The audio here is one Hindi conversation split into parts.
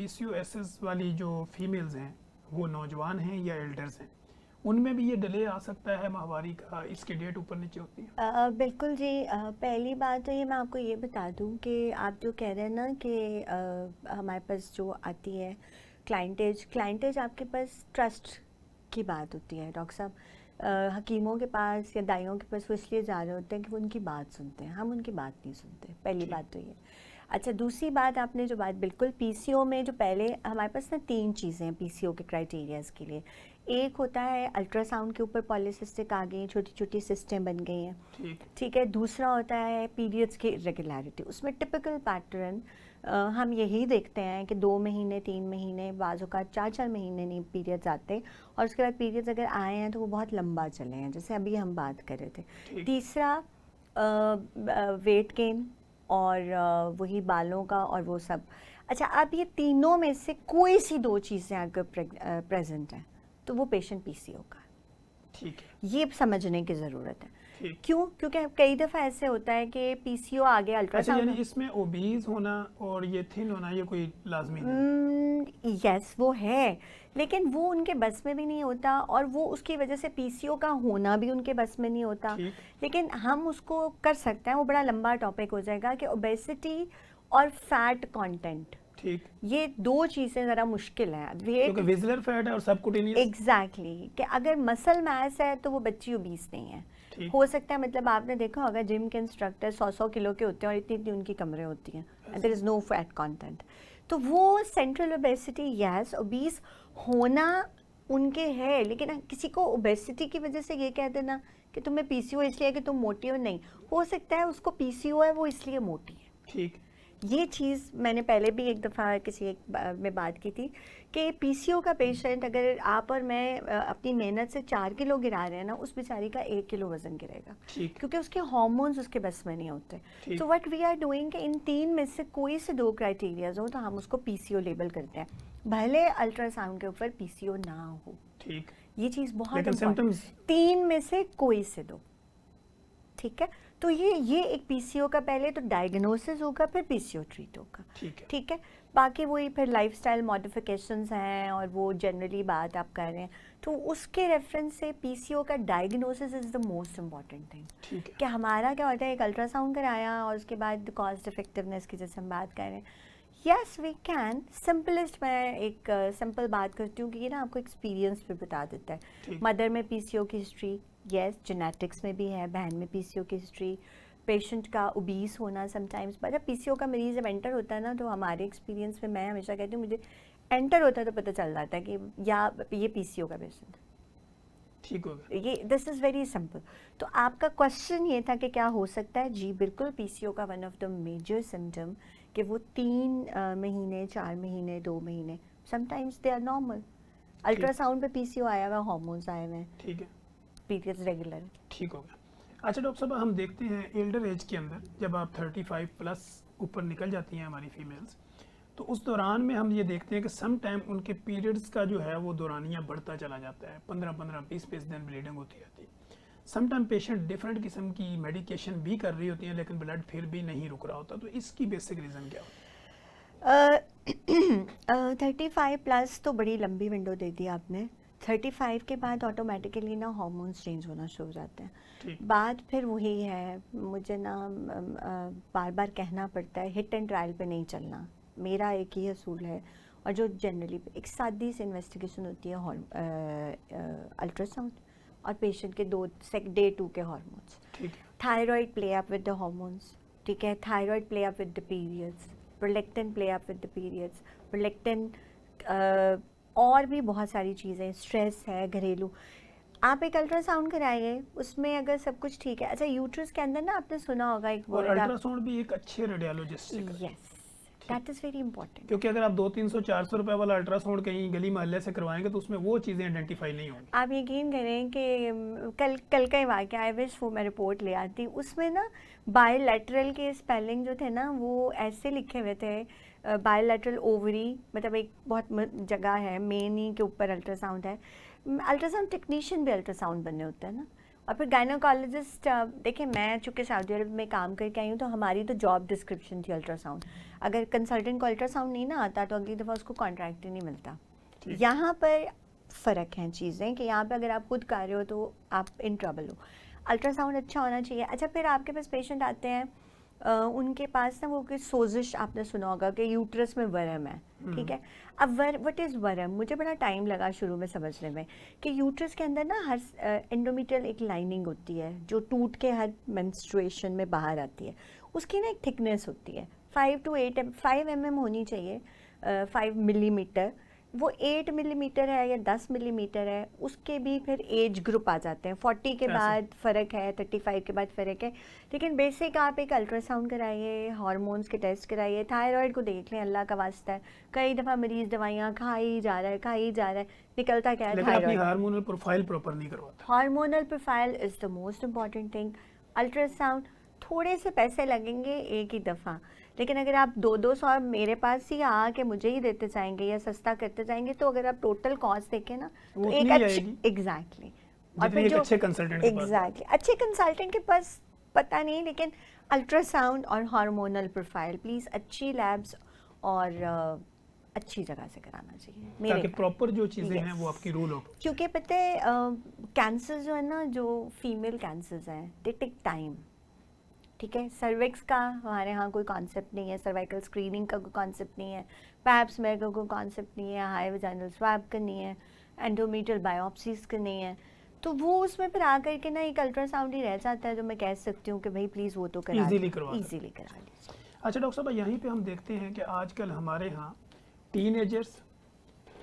पीसीओएसएस वाली जो फीमेल्स हैं वो नौजवान हैं या एल्डर्स हैं, उनमें भी ये डिले आ सकता है माहवारी का, इसकी डेट ऊपर नीचे होती है? बिल्कुल जी। पहली बात तो ये मैं आपको ये बता दूं कि आप जो कह रहे हैं ना कि हमारे पास जो आती है क्लाइंटेज, क्लाइंटेज आपके पास ट्रस्ट की बात होती है डॉक्टर साहब। हकीमों के पास या दाइयों के पास वो इसलिए जा रहे होते हैं कि वो उनकी बात सुनते हैं, हम उनकी बात नहीं सुनते, पहली ठीक। बात तो ये। अच्छा, दूसरी बात, आपने जो बात बिल्कुल पीसीओ में जो पहले हमारे पास ना 3 चीज़ें हैं पीसीओ के क्राइटेरियाज के लिए। एक होता है अल्ट्रासाउंड के ऊपर पॉलीसिस्टिक आ गई हैं, छोटी छोटी सिस्टें बन गई हैं, ठीक। ठीक है। दूसरा होता है पीरियड्स की इरेगुलरिटी, उसमें टिपिकल पैटर्न हम यही देखते हैं कि 2 महीने 3 महीने, बाज़ों का 4-4 महीने नहीं पीरियड्स आते, और उसके बाद पीरियड्स अगर आए हैं तो वो बहुत लंबा चले हैं, जैसे अभी हम बात कर रहे थे। ठीक। तीसरा वेट गेन और वही बालों का और वो सब। अच्छा, अब ये तीनों में से कोई सी 2 चीज़ें अगर प्रेजेंट हैं तो वो पेशेंट पीसीओ का है। ठीक है। ये समझने की ज़रूरत है। ठीक। क्यों? क्योंकि कई दफ़ा ऐसे होता है कि पीसीओ आगे अच्छा, यानी अल्ट्रासाउंड। इसमें ओबीज होना और ये थिन होना ये कोई लाजमी नहीं? यस, वो है, लेकिन वो उनके बस में भी नहीं होता, और वो उसकी वजह से पीसीओ का होना भी उनके बस में नहीं होता। ठीक। लेकिन हम उसको कर सकते हैं, वो बड़ा लंबा टॉपिक हो जाएगा कि ओबेसिटी और फैट कंटेंट, ठीक। ये 2 चीज़ें ज़रा मुश्किल हैं। वेट, क्योंकि विजुअलर फैट है और सबकुटेनियस। एग्जैक्टली, कि अगर मसल मैस है तो वो बच्ची ओबीस नहीं है। ठीक। हो सकता है, मतलब आपने देखा होगा जिम के इंस्ट्रक्टर 100-100 किलो के होते हैं और इतनी इतनी उनकी कमरें होती हैं, and there is no fat content. तो वो सेंट्रल ओबेसिटी, यस, ओबीस होना उनके है, लेकिन किसी को ओबेसिटी की वजह से ये कह देना कि तुम्हें पीसीओ इसलिए है कि तुम मोटी हो, नहीं। हो सकता है उसको पीसीओ है, वो इसलिए मोटी है। ठीक। ये चीज़ मैंने पहले भी एक दफ़ा किसी एक में बात की थी कि पीसीओ का पेशेंट, अगर आप और मैं अपनी मेहनत से 4 किलो गिरा रहे हैं ना, उस बेचारी का 1 किलो वज़न गिरेगा, ठीक। क्योंकि उसके हार्मोन्स उसके बस में नहीं होते। ठीक। So what we are doing कि इन 3 में से कोई से 2 क्राइटेरियाज हो तो हम उसको पीसीओ लेबल करते हैं, भले अल्ट्रासाउंड के ऊपर पीसीओ ना हो। ठीक। ये चीज़ बहुत लेकिन इम्पोर्टेंट, सिम्टम्स? 3 में से कोई से 2, ठीक है। तो ये एक पीसीओ का पहले तो डायग्नोसिस होगा, फिर पीसीओ ट्रीट होगा, ठीक है। ठीक है। बाकी वही फिर लाइफस्टाइल मॉडिफिकेशंस हैं, और वो जनरली बात आप कर रहे हैं, तो उसके रेफरेंस से पीसीओ का diagnosis is the most important thing. ठीक है। कि हमारा क्या होता है, एक अल्ट्रासाउंड कराया और उसके बाद कॉस्ट इफेक्टिवनेस की जैसे हम बात कर रहे हैं, यस वी कैन। सिंपलेस्ट, मैं एक सिंपल बात करती हूँ कि ये ना आपको एक्सपीरियंस भी बता देता है। ठीक। मदर में पीसीओ की हिस्ट्री, यस, जेनेटिक्स में भी है, बहन में पीसीओ की हिस्ट्री, पेशेंट का ओबीस होना समटाइम्स। पर जब पीसीओ का मरीज जब एंटर होता है ना, तो हमारे एक्सपीरियंस में मैं हमेशा कहती हूँ, मुझे एंटर होता है तो पता चल जाता है कि या ये पीसीओ का पेशेंट है। ठीक हो गया। ये दिस इज़ वेरी सिंपल। तो आपका क्वेश्चन ये था कि क्या हो सकता है, जी बिल्कुल, पीसीओ का one of the major symptom कि वो 3 महीने, 4 महीने, 2 महीने, sometimes they are normal. Ultrasound पे पीसीओ आया हुआ, हार्मोन्स आए हुए हैं, ठीक है। पीरियड्स रेगुलर है। ठीक हो गया। अच्छा डॉक्टर साहब, हम देखते हैं एल्डर एज के अंदर जब आप 35 प्लस ऊपर निकल जाती हैं हमारी फीमेल्स, तो उस दौरान में हम ये देखते हैं कि सम टाइम उनके पीरियड्स का जो है वो दौरानिया बढ़ता चला जाता है, 15-15, 20-20 दिन ब्लीडिंग होती रहती है। सम टाइम पेशेंट डिफरेंट किस्म की मेडिकेशन भी कर रही होती है, लेकिन ब्लड फिर भी नहीं रुक रहा होता, तो इसकी बेसिक रीज़न क्या होता 35 प्लस तो बड़ी लंबी विंडो दे दी आपने। 35 के बाद ऑटोमेटिकली ना हार्मोन्स चेंज होना शुरू हो जाते हैं। है? ठीक। बात फिर वही है, मुझे ना बार बार कहना पड़ता है, हिट एंड ट्रायल पे नहीं चलना, मेरा एक ही असूल है। और जो जनरली एक सादी सी इन्वेस्टिगेशन होती है, अल्ट्रासाउंड और पेशेंट के डे 2 के हार्मोन्स। ठीक है। Thyroid play up with the hormones, ठीक है, thyroid play up with the periods, prolactin play up with the periods, prolactin, और भी बहुत सारी चीज़ें, स्ट्रेस है, घरेलू। आप एक अल्ट्रासाउंड कराइए, उसमें अगर सब कुछ ठीक है। अच्छा, यूट्रस के अंदर ना आपने सुना होगा एक और वर्ड, अल्ट्रासाउंड भी एक अच्छे रेडियोलॉजिस्ट से करें। Yes, that is very important. क्योंकि अगर आप 200-300-400 रुपए वाला अल्ट्रासाउंड कहीं गली मोहल्ले से करवाएंगे तो उसमें वो चीज़ें आइडेंटिफाई नहीं होंगी। आप यकीन करें कि कल कल का ही वाक़या, आई विश वो मैं रिपोर्ट ले आती, उसमें ना बायलैटरल के स्पेलिंग जो थे ना, वो ऐसे लिखे हुए थे, बायलैटरल ओवरी, मतलब एक बहुत जगह है, मेन ही के ऊपर अल्ट्रासाउंड है। अल्ट्रासाउंड टेक्नीशियन भी अल्ट्रासाउंड बने होते हैं ना, और फिर गायनोकोलॉजिस्ट, देखिए मैं चूँकि सऊदी अरब में काम करके आई हूँ, तो हमारी तो जॉब डिस्क्रिप्शन थी अल्ट्रासाउंड। अगर कंसल्टेंट को अल्ट्रासाउंड नहीं ना आता तो अगली दफ़ा उसको कॉन्ट्रैक्ट ही नहीं मिलता। यहाँ पर फ़र्क हैं चीज़ें कि यहाँ पे अगर आप खुद कर रहे हो तो आप इन ट्रबल हो। अल्ट्रासाउंड अच्छा होना चाहिए। अच्छा, फिर आपके पास पेशेंट आते हैं, उनके पास ना वो कोई सोजिश आपने सुना होगा कि यूट्रस में वर्म है, ठीक है। अब व्हाट इज़ वर्म, मुझे बड़ा टाइम लगा शुरू में समझने में कि यूट्रस के अंदर ना हर एंडोमेट्रियल एक लाइनिंग होती है जो टूट के हर मेंस्ट्रुएशन में बाहर आती है। उसकी ना एक थिकनेस होती है 5 mm होनी चाहिए, 5 मिलीमीटर। वो 8 मिलीमीटर है या 10 मिलीमीटर है, उसके भी फिर एज ग्रुप आ जाते हैं। 40 के बाद फ़र्क है, 35 के बाद फ़र्क है। लेकिन बेसिक आप एक अल्ट्रासाउंड कराइए, हार्मोन्स के टेस्ट कराइए, थायराइड को देख लें, अल्लाह का वास्ता है। कई दफ़ा मरीज़ दवाइयाँ खा ही जा रहा है, निकलता क्या है लेकिन थायराइड। अपनी हार्मोनल प्रोफाइल प्रॉपर नहीं करवाता। Hormonal profile is the most important thing. Ultrasound थोड़े से पैसे लगेंगे एक ही दफ़ा, लेकिन अगर आप 200 मेरे पास ही आके मुझे ही देते जाएंगे या सस्ता करते जाएंगे, तो अगर आप टोटल कॉस्ट देखें ना तो एक अच्छी एग्जैक्टली और फिर जो अच्छे कंसल्टेंट के पास, अच्छे कंसल्टेंट के पास पता नहीं, लेकिन अल्ट्रासाउंड और हार्मोनल प्रोफाइल प्लीज़ अच्छी लैब्स और अच्छी जगह से कराना चाहिए मेरे, ताकि प्रॉपर जो चीज़ें हैं वो आपकी रूल हो। क्योंकि पता है कैंसर जो है ना, जो फीमेल कैंसर्स हैं, दे टेक टाइम, ठीक है। सर्विक्स का हमारे यहाँ कोई कॉन्सेप्ट नहीं है, सर्वाइकल स्क्रीनिंग का कोई कॉन्सेप्ट नहीं है, पैप स्मेयर का कोई कॉन्सेप्ट नहीं है, हाई वजाइनल स्वैब का नहीं है, एंडोमेट्रियल बायोप्सीज का नहीं है। तो वो उसमें फिर आकर के ना एक अल्ट्रासाउंड ही रह जाता है जो मैं कह सकती हूँ कि भाई प्लीज़ वो तो करा इजीली करा लीजिए। अच्छा डॉक्टर साहब, यहीं पे हम देखते हैं कि आजकल हमारे यहाँ टीनेजर्स,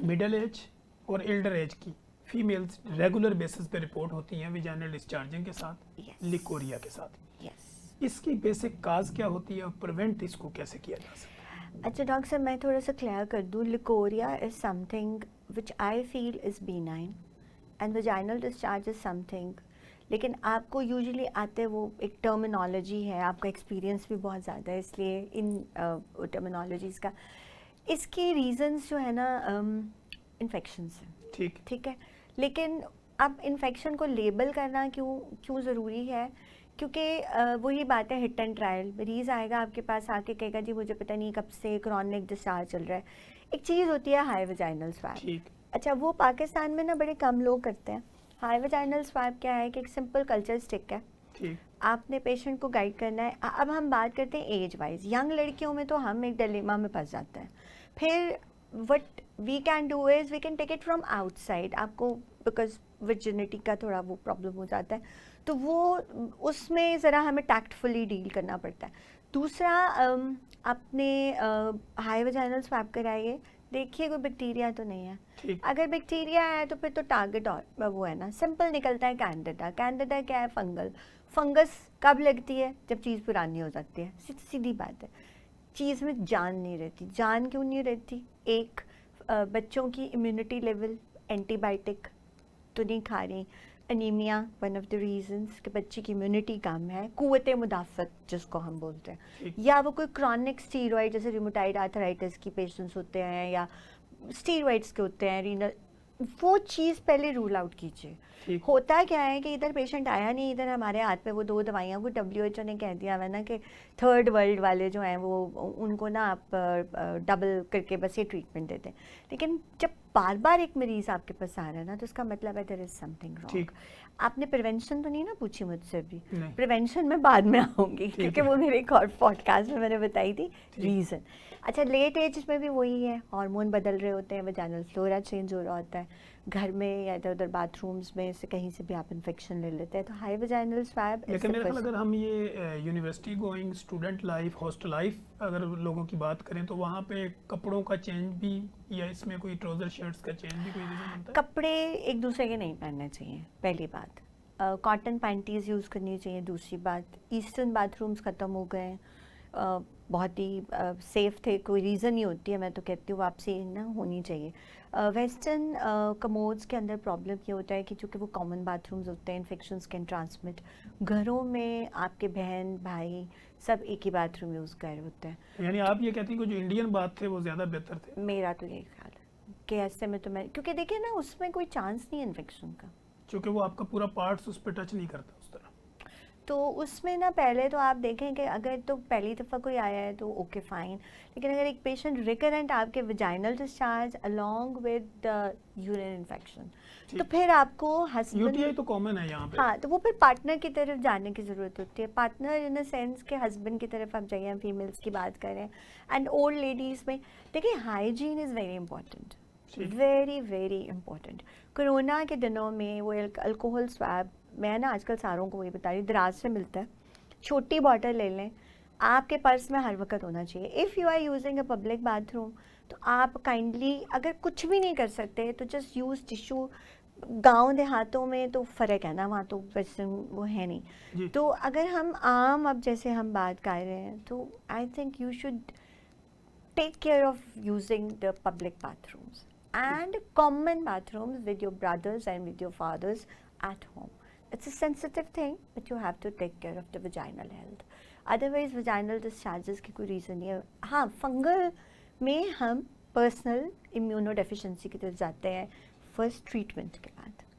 मिडिल एज और एल्डर एज की फीमेल्स रेगुलर बेसिस पे रिपोर्ट होती हैं विजाइनल डिस्चार्जिंग के साथ, लिकोरिया के साथ। इसकी बेसिक काज क्या होती है और प्रिवेंट इसको कैसे किया जा सकता है? अच्छा डॉक्टर साहब, मैं थोड़ा सा क्लियर कर दूँ। Leucorrhoea is something which I feel is benign and vaginal discharge is something, लेकिन आपको यूजुअली आते वो एक टर्मिनोलॉजी है, आपका एक्सपीरियंस भी बहुत ज़्यादा है, इसलिए इन टर्मिनोलॉजीज़ का इसके रीजंस जो है ना इन्फेक्शंस हैं, ठीक है। लेकिन अब इन्फेक्शन को लेबल करना क्यों ज़रूरी है, क्योंकि वही बात है हिट एंड ट्रायल। मरीज़ आएगा आपके पास आके कहेगा जी मुझे पता नहीं कब से क्रॉनिक डिस्चार्ज चल रहा है। एक चीज़ होती है हाई वजाइनल स्वैब, अच्छा वो पाकिस्तान में ना बड़े कम लोग करते हैं। हाई वजाइनल स्वैब क्या है कि एक सिंपल कल्चर स्टिक है, आपने पेशेंट को गाइड करना है। अब हम बात करते हैं एज वाइज, यंग लड़कियों में तो हम एक डिलेमा में फंस जाते हैं। फिर what we can do is we can take it from outside, आपको बिकॉज वर्जिनिटी का थोड़ा वो प्रॉब्लम हो जाता है, तो वो उसमें ज़रा हमें टैक्टफुली डील करना पड़ता है। दूसरा, आपने हाई वजाइनल स्वैब कराइए, देखिए कोई बैक्टीरिया तो नहीं है। अगर बैक्टीरिया है तो फिर तो टारगेट और वो है ना, सिंपल निकलता है कैंडिडा। कैंडिडा क्या है? फंगस कब लगती है? जब चीज़ पुरानी हो जाती है, सीधी बात है। चीज़ में जान नहीं रहती। जान क्यों नहीं रहती? एक, बच्चों की इम्यूनिटी लेवल एंटीबायोटिक तो नहीं खा रही, anaemia one of the reasons कि बच्चे की इम्यूनिटी कम है, कुव्वत मुदाफ़त जिसको हम बोलते हैं, या वो कोई क्रॉनिक स्टीरॉइड जैसे रिमोटाइड आर्थराइटिस की पेशेंट्स होते हैं या स्टीरॉइड्स के होते हैं, रीनल, वो चीज़ पहले रूल आउट कीजिए। होता क्या है कि इधर पेशेंट आया नहीं, इधर हमारे हाथ में वो 2 दवाइयाँ, वो WHO ने कह दिया है ना कि थर्ड वर्ल्ड वाले जो हैं वो उनको ना आप डबल करके बस ये ट्रीटमेंट देते हैं। लेकिन जब बार बार एक मरीज़ आपके पास आ रहा है ना, तो उसका मतलब है देयर इज समथिंग रॉन्ग। आपने प्रिवेंशन तो नहीं ना पूछी मुझसे भी, प्रिवेंशन में बाद में आऊँगी क्योंकि वो मेरे एक और पॉडकास्ट में मैंने बताई थी रीज़न। अच्छा, लेट एज में भी वही है, हार्मोन बदल रहे होते हैं, वजाइनल फ्लोरा चेंज हो रहा होता है, घर में या इधर उधर बाथरूम्स में से कहीं से भी आप इन्फेक्शन ले लेते हैं, तो हाई वजाइनल स्वैब। लेकिन मेरे ख्याल अगर हम ये university going student life, hostel life अगर लोगों की बात करें तो वहाँ पे कपड़ों का चेंज भी, या इसमें कोई ट्राउजर शर्ट्स का चेंज भी कोई रीज़न बनता है? कपड़े एक दूसरे के नहीं पहनने चाहिए, पहली बात। कॉटन पैंटीज़ यूज़ करनी चाहिए। दूसरी बात, ईस्टर्न बाथरूम्स ख़त्म हो गए, बहुत ही सेफ़ थे, कोई रीज़न नहीं होती है, मैं तो कहती हूँ वापसी ना होनी चाहिए। वेस्टर्न कमोड्स के अंदर प्रॉब्लम ये होता है कि चूँकि वो कॉमन बाथरूम्स होते हैं, इन्फेक्शंस कैन ट्रांसमिट। घरों में आपके बहन भाई सब एक ही बाथरूम यूज़ कर रहे होते हैं। यानी आप ये कहती हैं कि जो इंडियन बात थे वो ज़्यादा बेहतर थे? मेरा तो यही ख्याल है कि ऐसे में तो मैं, क्योंकि देखिए ना उसमें कोई चांस नहीं है इन्फेक्शन का। क्योंकि वो आपका पूरा पार्ट्स उस पर टच नहीं करता उस तरह। तो उसमें ना पहले तो आप देखें कि अगर तो पहली दफ़ा कोई आया है तो ओके फाइन, लेकिन अगर एक पेशेंट रिकरेंट आपके vaginal discharge along with urine infection, तो फिर आपको यूटीआई हस्बैंड, तो कॉमन है यहाँ पे। हाँ, तो वो फिर पार्टनर की तरफ जाने की ज़रूरत होती है। पार्टनर इन द सेंस के हस्बैंड की तरफ आप जाइए, हम फीमेल्स की बात करें, एंड ओल्ड लेडीज़ में देखिए हाइजीन इज़ वेरी इंपॉर्टेंट, ठीक। Very very important. कोरोना के दिनों में वो अल्कोहल स्वैब, मैं ना आजकल सारों को वही बता रही हूँ, दराज से मिलता है, छोटी बॉटल ले लें, आपके पर्स में हर वक्त होना चाहिए। If you are using a public bathroom, तो आप काइंडली अगर कुछ भी नहीं कर सकते तो जस्ट यूज़ टिश्यू। गांव देहातों में तो फ़र्क है ना, वहाँ तो वैसे वो है नहीं। जी। तो अगर हम आम, अब जैसे हम बात कर रहे हैं, तो I think you should take care of using the public bathrooms and common bathrooms with your brothers and with your fathers at home. It's a sensitive thing, but you have to take care of the vaginal health. Otherwise, vaginal discharges की कोई reason नहीं है। हाँ, fungal में हम personal immunodeficiency की तरफ जाते हैं फर्स्ट ट्रीटमेंट के बाद।